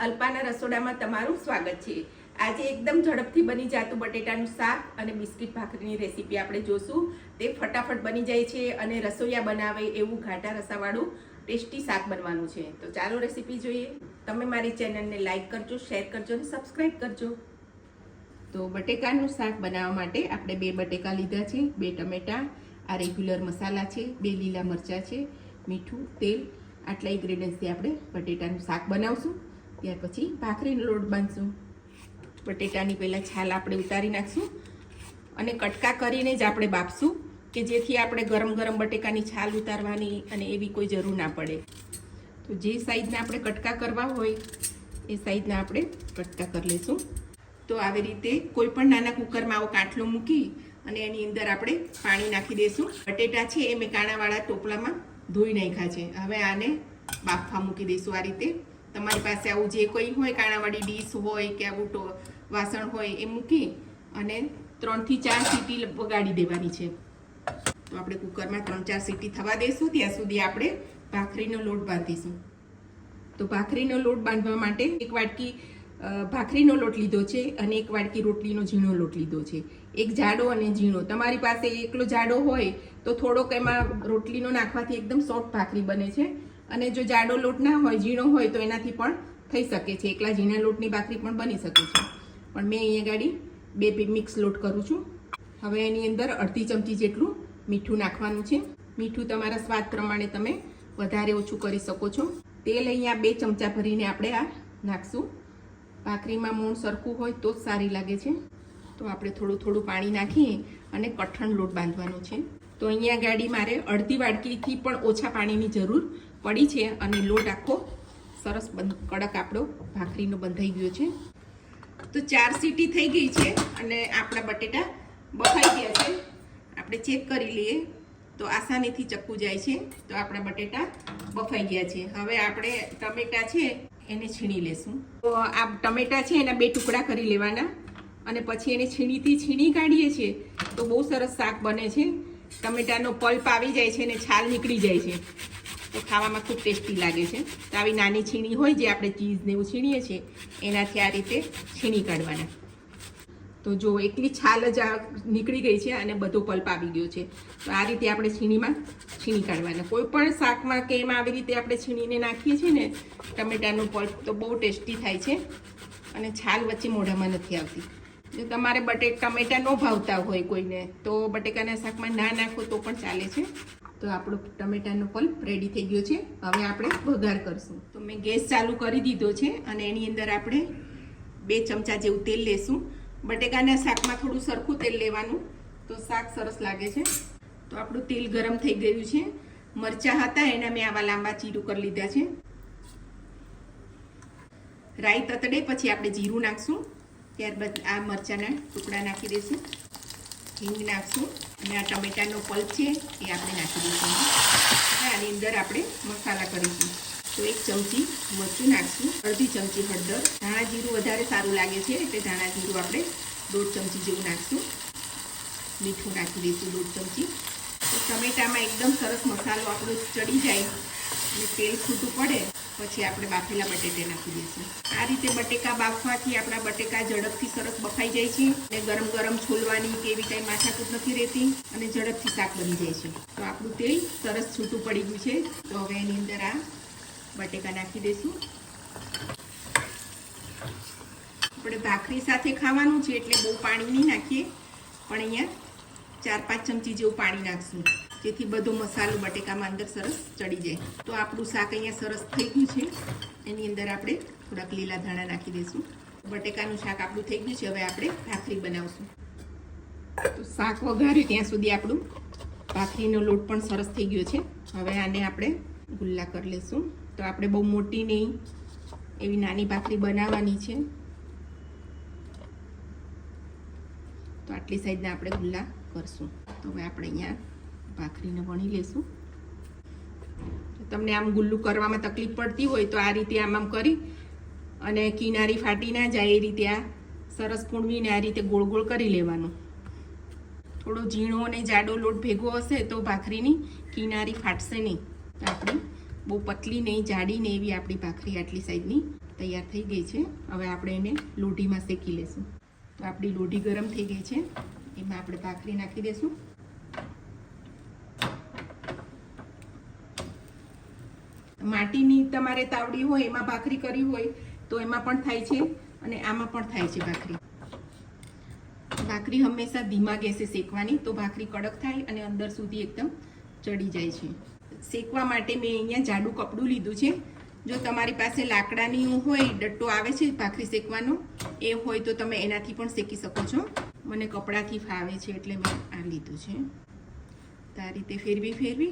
અલ્પાના રસોડામાં તમારું સ્વાગત છે। આજે એકદમ ઝડપથી બની જતું બટેટાનું શાક અને બિસ્કિટ ભાખરીની રેસીપી આપણે જોશું। તે ફટાફટ બની જાય છે અને રસોઈયા બનાવે એવું ઘાટા રસાવાળું ટેસ્ટી શાક બનવાનું છે। તો ચાલો રેસીપી જોઈએ। તમે મારી ચેનલને લાઈક કરજો, શેર કરજો અને સબસ્ક્રાઈબ કરજો। તો બટેકાનું શાક બનાવવા માટે આપણે 2 બટેકા લીધા છે, 2 ટમેટા, આ રેગ્યુલર મસાલા છે, 2 લીલા મરચાં છે, મીઠું, તેલ, આટલા ઇન્ગ્રેડિયન્ટ્સથી આપણે બટેટાનું શાક બનાવશું। ત્યાર પછી ભાખરીનો લોટ બાંધશું। બટેટાની પહેલાં છાલ આપણે ઉતારી નાખશું અને કટકા કરીને જ આપણે બાફશું કે જેથી આપણે ગરમ ગરમ બટેકાની છાલ ઉતારવાની અને એવી કોઈ જરૂર ના પડે। તો જે સાઈઝના આપણે કટકા કરવા હોય એ સાઈઝના આપણે કટકા કરી લઈશું। તો આવી રીતે કોઈ પણ નાના કુકરમાં આવો કાંઠલો મૂકી અને એની અંદર આપણે પાણી નાખી દઈશું। બટેટા છે એ મેં કાણાવાળા ટોપલામાં ધોઈ નાખ્યા છે। હવે આને બાફવા મૂકી દઈશું। આ રીતે તમારી પાસે આવું જે કોઈ હોય કાણાવાળી ડીશ હોય કે આવું વાસણ હોય એ મૂકી અને 3 થી 4 સીટી વગાડી દેવાની છે। તો આપણે કુકરમાં 3-4 સીટી થવા દઈશું। ત્યાં સુધી આપણે ભાખરીનો લોટ બાંધીશું। તો ભાખરીનો લોટ બાંધવા માટે 1 વાટકી ભાખરીનો લોટ લીધો છે અને 1 વાટકી રોટલીનો ઝીણો લોટ લીધો છે। એક જાડો અને ઝીણો, તમારી પાસે એકલો જાડો હોય તો થોડોક એમાં રોટલીનો નાખવાથી એકદમ સોફ્ટ ભાખરી બને છે અને જો જાડો લોટ ના હોય, ઝીણો હોય તો એનાથી પણ થઈ શકે છે। એકલા ઝીણા લોટની ભાખરી પણ બની શકે છે, પણ મેં અહીંયા ગાડી 2 મિક્સ લોટ કરું છું। હવે એની અંદર અડધી ચમચી જેટલું મીઠું નાખવાનું છે। મીઠું તમારા સ્વાદ પ્રમાણે તમે વધારે ઓછું કરી શકો છો। તેલ અહીંયા 2 ચમચા ભરીને આપણે આ નાખશું। ભાખરીમાં મૂણ સરખું હોય તો જ સારી લાગે છે। તો આપણે થોડું થોડું પાણી નાખી અને કઠણ લોટ બાંધવાનો છે। તો અહીંયા ગાડી મારે અડધી વાટકીથી પણ ઓછા પાણીની જરૂર પડી છે અને લોટ આખો સરસ કડક આપણો ભાખરીનો બંધાઈ ગયો છે। તો 4 સીટી થઈ ગઈ છે અને આપણા બટેટા બફાઈ ગયા છે। આપણે ચેક કરી લઈએ તો આસાનીથી ચક્કુ જાય છે। તો આપણા બટેટા બફાઈ ગયા છે। હવે આપણે ટમેટા છે એને છીણી લેશું। તો આ ટમેટા છે એના 2 ટુકડા કરી લેવાના અને પછી એને છીણી કાઢીએ છીએ તો બહુ સરસ શાક બને છે। ટમેટાનો પલ્પ આવી જાય છે અને છાલ નીકળી જાય છે તો ખાવામાં ખૂબ ટેસ્ટી લાગે છે। તો આવી નાની છીણી હોય જે આપણે ચીઝને એવું છીણીએ છીએ એનાથી આ રીતે છીણી કાઢવાના। તો જો એકલી છાલ જ નીકળી ગઈ છે અને બધો પલ્પ આવી ગયો છે। તો આ રીતે આપણે છીણી કાઢવાના। કોઈ પણ શાકમાં કે એમાં આવી રીતે આપણે છીણીને નાખીએ છીએ ને ટમેટાનું પલ્પ તો બહુ ટેસ્ટી થાય છે અને છાલ વચ્ચે મોઢામાં નથી આવતી। જો તમારે ટમેટા ન ભાવતા હોય કોઈને તો બટેકાના શાકમાં ના નાખો તો પણ ચાલે છે। તો આપણો ટમેટાનો પલ્પ રેડી થઈ ગયો છે। હવે આપણે વઘાર કરશું। તો મેં ગેસ ચાલુ કરી દીધો છે અને એની અંદર આપણે 2 ચમચા જેવું તેલ લેશું। બટેકાના શાકમાં થોડું સરખું તેલ લેવાનું તો શાક સરસ લાગે છે। તો આપણું તેલ ગરમ થઈ ગયું છે। મરચાં હતા એના મેં આવા લાંબા ચીરું કરી લીધા છે। રાઈ તતડે પછી આપણે જીરું નાખશું। ત્યારબાદ આ મરચાંના ટુકડા નાખી દઈશું, હિંગ નાખશું અને આ ટમેટાનો પલ્પ છે એ આપણે નાખી દઈશું। હવે આની અંદર આપણે મસાલા કરીશું। તો 1 ચમચી મરચું નાખશું, અડધી ચમચી હળદર, ધાણા જીરું વધારે સારું લાગે છે એટલે ધાણા જીરું આપણે 1.5 ચમચી જેવું નાખશું। મીઠું નાખી દઈશું 1.5 ચમચી। તો ટમેટામાં એકદમ સરસ મસાલો આપણો ચડી જાય અને તેલ છૂટું પડે પછી આપણે બાફેલા બટેટા નાખી દઈશું। આ રીતે બટેકા બાફવાથી આપણા બટેકા ઝડપથી સરસ બફાઈ જાય છે અને ગરમ ગરમ છોલવાની કે એવી કંઈ માથાકૂટ નથી રહેતી અને ઝડપથી શાક બની જાય છે। તો આપણું તેલ સરસ છૂટું પડી ગયું છે। તો હવે એની અંદર આ બટેકા નાખી દઈશું। આપણે ભાખરી સાથે ખાવાનું છે એટલે બહુ પાણી નહીં નાખીએ, પણ અહીંયા 4-5 ચમચી જેવું પાણી નાખશું જેથી બધો મસાલો બટેકામાં અંદર સરસ ચડી જાય। તો આપણું શાક અહીંયા સરસ થઈ ગયું છે। એની અંદર આપણે થોડાક લીલા ધાણા નાખી દઈશું। બટેકાનું શાક આપણું થઈ ગયું છે। હવે આપણે ભાખરી બનાવશું। તો શાક વઘાર્યું ત્યાં સુધી આપણું ભાખરીનો લોટ પણ સરસ થઈ ગયો છે। હવે આને આપણે ગુલ્લા કરી લઈશું। તો આપણે બહુ મોટી નહીં, એવી નાની ભાખરી બનાવવાની છે। તો આટલી સાઈઝના આપણે ગુલ્લા કરશું। તો હવે આપણે અહીંયા ભાખરીને વણી લઈશું। તમને આમ ગુલ્લું કરવામાં તકલીફ પડતી હોય તો આ રીતે આમ કરી અને કિનારી ફાટી ના જાય એ રીતે આ સરસ પૂણવીને આ રીતે ગોળ ગોળ કરી લેવાનું। થોડો ઝીણો અને જાડો લોટ ભેગો હશે તો ભાખરીની કિનારી ફાટશે નહીં। આપણી બહુ પતલી નહીં, જાડી નહીં, એવી આપણી ભાખરી આટલી સાઈઝની તૈયાર થઈ ગઈ છે. હવે આપણે એને લોઢીમાં શેકી લેશું. તો આપણી લોઢી ગરમ થઈ ગઈ છે, એમાં આપણે ભાખરી નાખી દઈશું. માટીની તમારે તાવડી હોય એમાં ભાખરી કરી હોય તો એમાં પણ થાય છે અને આમાં પણ થાય છે ભાખરી. ભાખરી હંમેશા ધીમા ગેસે શેકવાની, તો ભાખરી કડક થાય અને અંદર સુધી એકદમ ચડી જાય છે. શેકવા માટે મેં અહીંયા જાડું કપડું લીધું છે. જો તમારી પાસે લાકડાની હોય, ડટ્ટો આવે છે ભાખરી શેકવાનો, એ હોય તો તમે એનાથી પણ શેકી શકો છો. મને કપડાથી ફાવે છે એટલે મેં આ લીધું છે. તો આ રીતે ફેરવી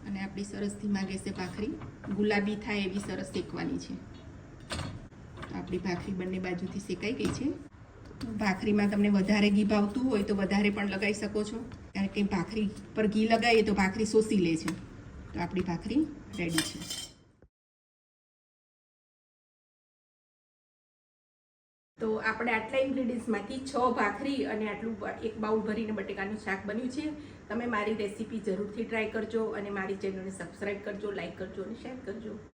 અને આપણી સરસ ધીમા ગેસે ભાખરી ગુલાબી થાય એવી સરસ શેકવાની છે. તો આપણી ભાખરી બંને બાજુથી શેકાઈ ગઈ છે. ભાખરીમાં તમને વધારે ઘી ભાવતું હોય તો વધારે પણ લગાવી શકો છો, કારણ કે ભાખરી પર ઘી લગાવીએ તો ભાખરી શોષી લે છે. તો આપણી ભાખરી રેડી છે. તો આપણે આટલા ઇન્ગ્રેડિયન્ટ્સમાંથી 6 ભાખરી અને આટલું એક બાઉલ ભરીને બટેકાનું શાક બન્યું છે. તમે મારી રેસીપી જરૂરથી ટ્રાય કરજો અને મારી ચેનલને સબસ્ક્રાઈબ કરજો, લાઈક કરજો અને શેર કરજો.